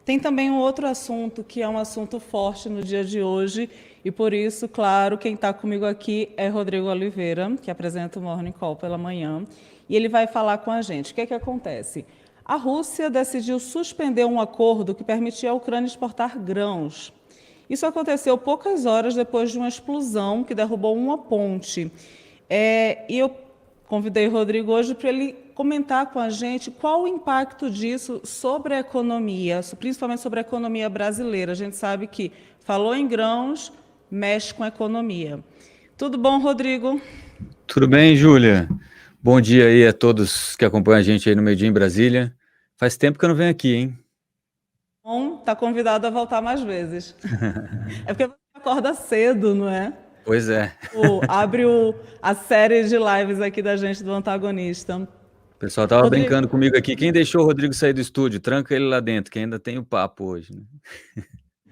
Tem também um outro assunto que é um assunto forte no dia de hoje, e por isso, claro, quem está comigo aqui é Rodrigo Oliveira, que apresenta o Morning Call pela manhã, e ele vai falar com a gente. O que é que acontece? A Rússia decidiu suspender um acordo que permitia à Ucrânia exportar grãos. Isso aconteceu poucas horas depois de uma explosão que derrubou uma ponte. E eu convidei o Rodrigo hoje para ele comentar com a gente qual o impacto disso sobre a economia, principalmente sobre a economia brasileira. A gente sabe que falou em grãos, mexe com a economia. Tudo bom, Rodrigo? Tudo bem, Júlia? Bom dia aí a todos que acompanham a gente aí no Meio Dia em Brasília. Faz tempo que eu não venho aqui, hein? Bom, está convidado a voltar mais vezes. É porque você acorda cedo, não é? Pois é. Abre a série de lives aqui da gente do antagonista. O pessoal tava Rodrigo, brincando comigo aqui. Quem deixou o Rodrigo sair do estúdio? Tranca ele lá dentro, que ainda tem o papo hoje, né?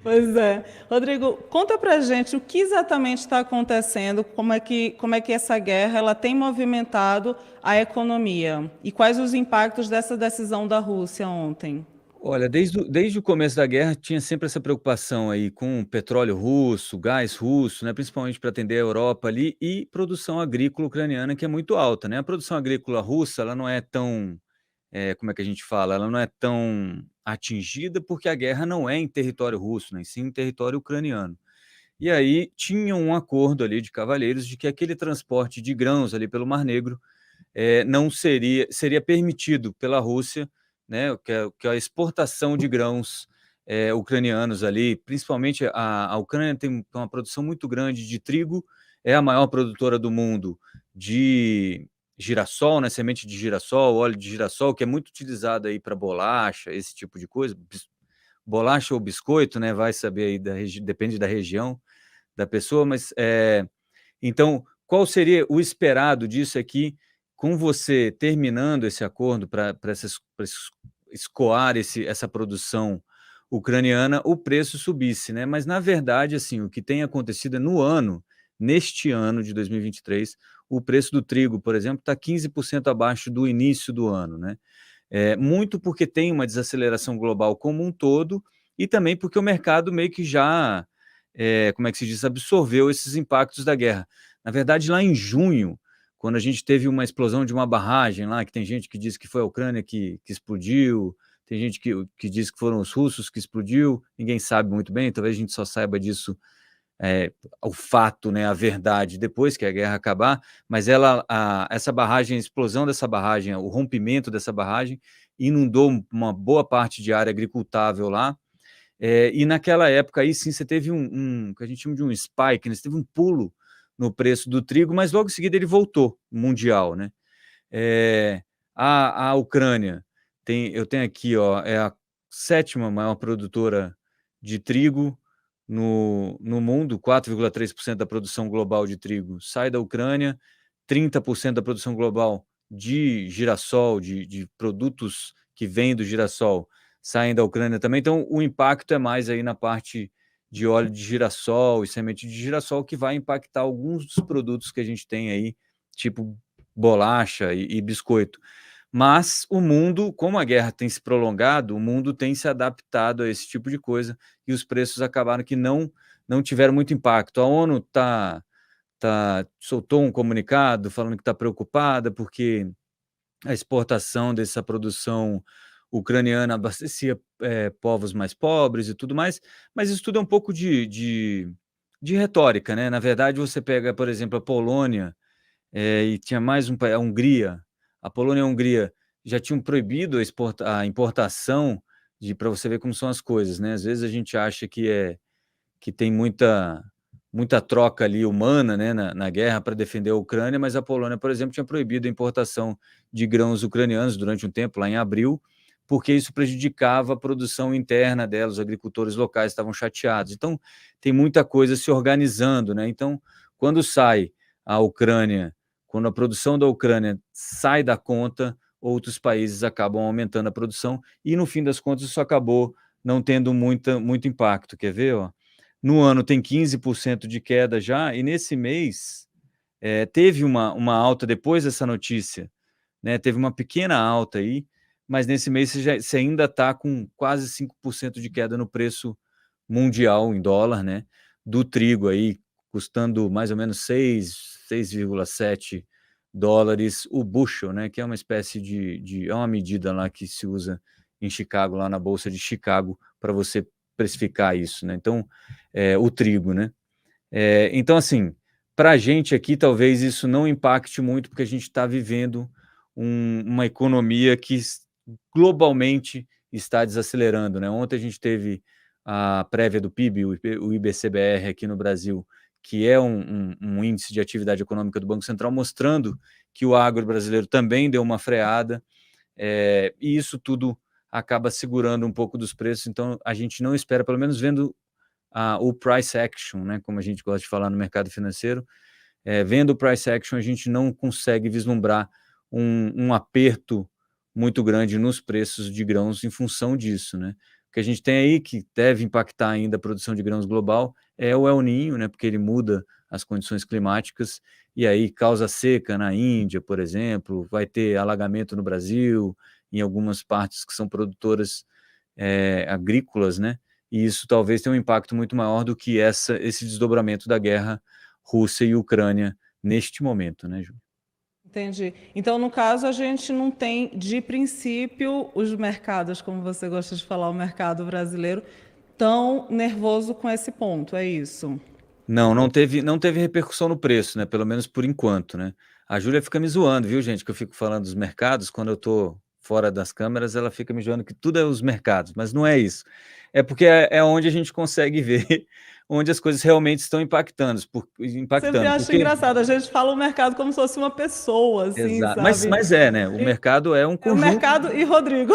pois é. Rodrigo, conta pra gente o que exatamente está acontecendo, como é que essa guerra ela tem movimentado a economia e quais os impactos dessa decisão da Rússia ontem. Olha, desde o começo da guerra tinha sempre essa preocupação aí com petróleo russo, gás russo, né, principalmente para atender a Europa ali, e produção agrícola ucraniana que é muito alta, né? A produção agrícola russa, ela não é tão como é que a gente fala? Ela não é tão atingida porque a guerra não é em território russo, né, sim em território ucraniano. E aí tinha um acordo ali de cavalheiros de que aquele transporte de grãos ali pelo Mar Negro não seria permitido pela Rússia, né, que a exportação de grãos ucranianos ali, principalmente a Ucrânia tem uma produção muito grande de trigo, é a maior produtora do mundo de girassol, né, semente de girassol, óleo de girassol, que é muito utilizado aí para bolacha, esse tipo de coisa, bolacha ou biscoito, né, vai saber aí, depende da região da pessoa, mas então, qual seria o esperado disso aqui, com você terminando esse acordo para escoar essa produção ucraniana, o preço subisse, né? Mas, na verdade, assim, o que tem acontecido é neste ano de 2023, o preço do trigo, por exemplo, está 15% abaixo do início do ano, né? Muito porque tem uma desaceleração global como um todo e também porque o mercado meio que já, como é que se diz, absorveu esses impactos da guerra. Na verdade, lá em junho, quando a gente teve uma explosão de uma barragem lá, que tem gente que diz que foi a Ucrânia que explodiu, tem gente que diz que foram os russos que explodiu, ninguém sabe muito bem, talvez a gente só saiba disso, o fato, né, a verdade, depois que a guerra acabar, mas essa barragem, a explosão dessa barragem, o rompimento dessa barragem, inundou uma boa parte de área agricultável lá, e naquela época aí sim você teve que a gente chama de um spike, né? Você teve um pulo no preço do trigo, mas logo em seguida ele voltou, mundial, né? A Ucrânia, eu tenho aqui, ó, é a sétima maior produtora de trigo no mundo, 4,3% da produção global de trigo sai da Ucrânia, 30% da produção global de girassol, de produtos que vêm do girassol, saem da Ucrânia também. Então, o impacto é mais aí na parte de óleo de girassol e semente de girassol, que vai impactar alguns dos produtos que a gente tem aí, tipo bolacha e biscoito. Mas o mundo, como a guerra tem se prolongado, o mundo tem se adaptado a esse tipo de coisa e os preços acabaram que não tiveram muito impacto. A ONU soltou um comunicado falando que está preocupada porque a exportação dessa produção ucraniana abastecia povos mais pobres e tudo mais, mas isso tudo é um pouco de retórica, né? Na verdade, você pega, por exemplo, a Polônia, e tinha mais a Hungria, a Polônia e a Hungria já tinham proibido a importação para você ver como são as coisas, né? Às vezes a gente acha que tem muita troca ali humana, né, na guerra para defender a Ucrânia, mas a Polônia, por exemplo, tinha proibido a importação de grãos ucranianos durante um tempo, lá em abril, porque isso prejudicava a produção interna dela, os agricultores locais estavam chateados. Então, tem muita coisa se organizando, né? Então, quando sai a Ucrânia, quando a produção da Ucrânia sai da conta, outros países acabam aumentando a produção e, no fim das contas, isso acabou não tendo muito impacto. Quer ver, ó? No ano tem 15% de queda já, e nesse mês teve uma alta depois dessa notícia, né? Teve uma pequena alta aí, mas nesse mês você ainda está com quase 5% de queda no preço mundial em dólar, né? Do trigo aí, custando mais ou menos 6,7 dólares o bushel, né? Que é uma espécie é uma medida lá que se usa em Chicago, lá na Bolsa de Chicago, para você precificar isso, né? Então, o trigo, né? Então, assim, para a gente aqui, talvez isso não impacte muito, porque a gente está vivendo uma economia que globalmente está desacelerando, né? Ontem a gente teve a prévia do PIB, o IBCBR aqui no Brasil, que é um índice de atividade econômica do Banco Central, mostrando que o agro brasileiro também deu uma freada, e isso tudo acaba segurando um pouco dos preços, então a gente não espera, pelo menos vendo o price action, né, como a gente gosta de falar no mercado financeiro, vendo o price action, a gente não consegue vislumbrar um aperto muito grande nos preços de grãos em função disso, né? O que a gente tem aí que deve impactar ainda a produção de grãos global é o El Niño, né? Porque ele muda as condições climáticas e aí causa seca na Índia, por exemplo, vai ter alagamento no Brasil, em algumas partes que são produtoras agrícolas, né? E isso talvez tenha um impacto muito maior do que esse desdobramento da guerra Rússia e Ucrânia neste momento, né, Ju? Entendi. Então, no caso, a gente não tem, de princípio, os mercados, como você gosta de falar, o mercado brasileiro, tão nervoso com esse ponto, é isso? Não teve repercussão no preço, né, pelo menos por enquanto, né. A Júlia fica me zoando, viu, gente, que eu fico falando dos mercados, quando eu tô fora das câmeras, ela fica me zoando que tudo é os mercados, mas não é isso. É porque é onde a gente consegue ver onde as coisas realmente estão Sempre impactando, acho porque engraçado, a gente fala o mercado como se fosse uma pessoa, assim, exato, mas sabe? né, o E mercado é um é o conjunto. mercado e Rodrigo.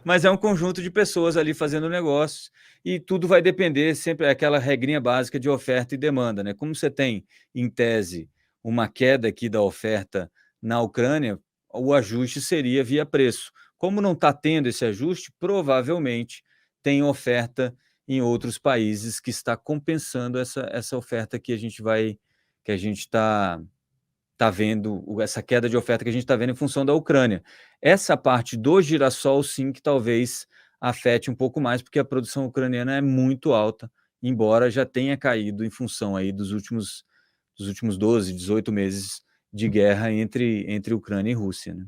Mas é um conjunto de pessoas ali fazendo negócios e tudo vai depender sempre aquela regrinha básica de oferta e demanda, né? Como você tem, em tese, uma queda aqui da oferta na Ucrânia, o ajuste seria via preço. Como não está tendo esse ajuste, provavelmente tem oferta em outros países que está compensando essa oferta que a gente está vendo, essa queda de oferta que a gente está vendo em função da Ucrânia. Essa parte do girassol, sim, que talvez afete um pouco mais, porque a produção ucraniana é muito alta, embora já tenha caído em função aí dos últimos 12, 18 meses de guerra entre Ucrânia e Rússia, né?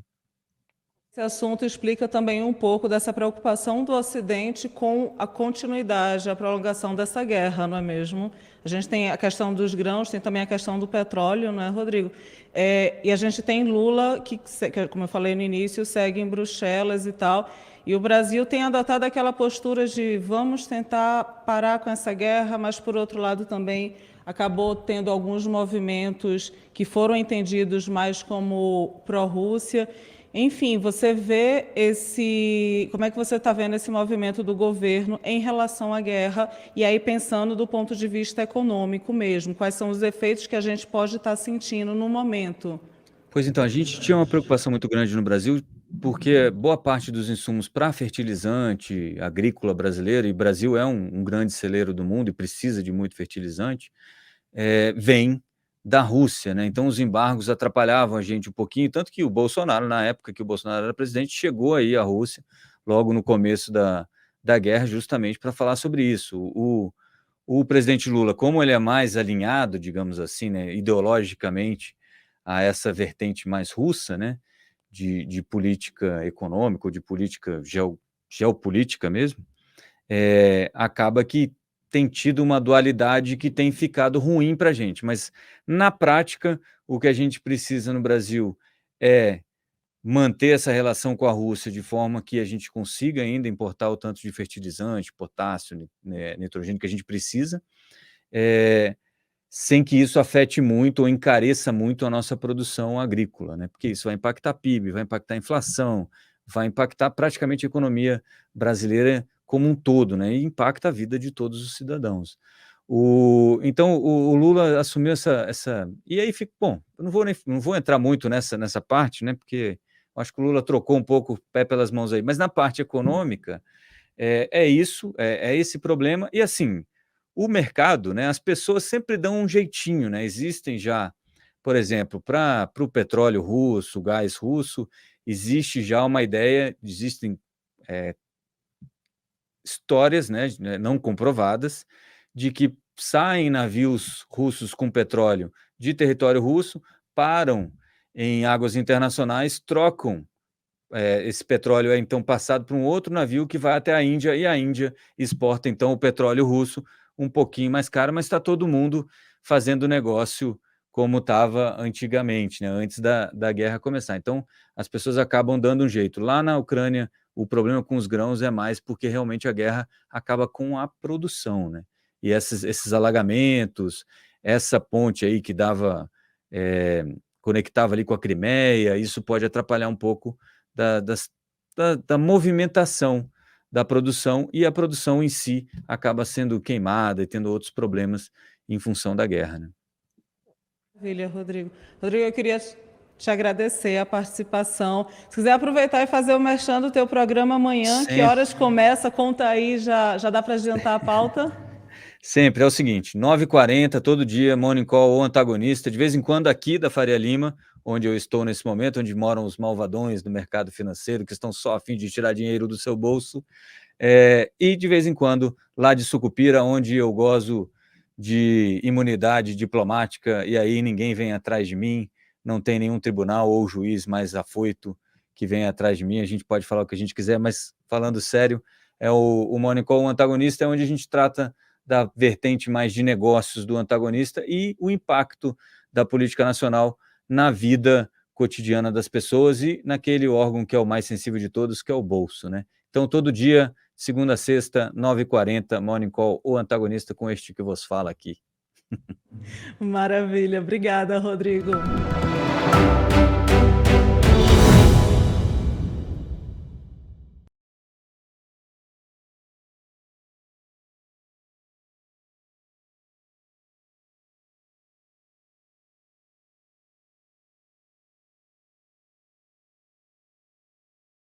Esse assunto explica também um pouco dessa preocupação do Ocidente com a continuidade, a prolongação dessa guerra, não é mesmo? A gente tem a questão dos grãos, tem também a questão do petróleo, não é, Rodrigo? E a gente tem Lula, como eu falei no início, segue em Bruxelas e tal, e o Brasil tem adotado aquela postura de vamos tentar parar com essa guerra, mas, por outro lado, também acabou tendo alguns movimentos que foram entendidos mais como pró-Rússia. Enfim, você vê como é que você está vendo esse movimento do governo em relação à guerra e aí pensando do ponto de vista econômico mesmo, quais são os efeitos que a gente pode estar sentindo no momento? Pois então, a gente tinha uma preocupação muito grande no Brasil, porque boa parte dos insumos para fertilizante agrícola brasileiro, e o Brasil é um grande celeiro do mundo e precisa de muito fertilizante, vem da Rússia, né? Então os embargos atrapalhavam a gente um pouquinho, tanto que o Bolsonaro, na época que o Bolsonaro era presidente, chegou aí à Rússia, logo no começo da guerra, justamente para falar sobre isso. O presidente Lula, como ele é mais alinhado, digamos assim, né, ideologicamente, a essa vertente mais russa, né, de política econômica ou de política geopolítica mesmo, acaba que tem tido uma dualidade que tem ficado ruim para a gente. Mas, na prática, o que a gente precisa no Brasil é manter essa relação com a Rússia de forma que a gente consiga ainda importar o tanto de fertilizante, potássio, nitrogênio que a gente precisa, eh, sem que isso afete muito ou encareça muito a nossa produção agrícola, né? Porque isso vai impactar PIB, vai impactar a inflação, vai impactar praticamente a economia brasileira como um todo, né? E impacta a vida de todos os cidadãos. Então o Lula assumiu essa e aí fica bom. Eu não vou entrar muito nessa parte, né? Porque eu acho que o Lula trocou um pouco o pé pelas mãos aí. Mas na parte econômica é isso, é esse problema. E assim, o mercado, né, as pessoas sempre dão um jeitinho, né? Existem já, por exemplo, para o petróleo russo, o gás russo, existe já uma ideia, existem histórias, né, não comprovadas, de que saem navios russos com petróleo de território russo, param em águas internacionais, trocam esse petróleo é então passado para um outro navio que vai até a Índia, e a Índia exporta então o petróleo russo um pouquinho mais caro, mas está todo mundo fazendo negócio como estava antigamente, né, antes da guerra começar. Então, as pessoas acabam dando um jeito. Lá na Ucrânia, o problema com os grãos é mais porque realmente a guerra acaba com a produção, né? E esses alagamentos, essa ponte aí que dava, conectava ali com a Crimeia, isso pode atrapalhar um pouco da movimentação da produção, e a produção em si acaba sendo queimada e tendo outros problemas em função da guerra, né? Maravilha, Rodrigo. Rodrigo, eu queria te agradecer a participação. Se quiser aproveitar e fazer o merchan do teu programa amanhã, que Sempre. horas começa? Conta aí, já dá para adiantar a pauta? Sempre, é o seguinte, 9h40, todo dia, Morning Call ou antagonista, de vez em quando aqui da Faria Lima, onde eu estou nesse momento, onde moram os malvadões do mercado financeiro, que estão só a fim de tirar dinheiro do seu bolso, e de vez em quando lá de Sucupira, onde eu gozo de imunidade diplomática, e aí ninguém vem atrás de mim, não tem nenhum tribunal ou juiz mais afoito que vem atrás de mim, a gente pode falar o que a gente quiser, mas falando sério, o Morning Call, o antagonista, é onde a gente trata da vertente mais de negócios do antagonista e o impacto da política nacional na vida cotidiana das pessoas e naquele órgão que é o mais sensível de todos, que é o bolso, né? Então, todo dia, segunda a sexta, 9h40, Morning Call, o antagonista, com este que vos fala aqui. Maravilha. Obrigada, Rodrigo.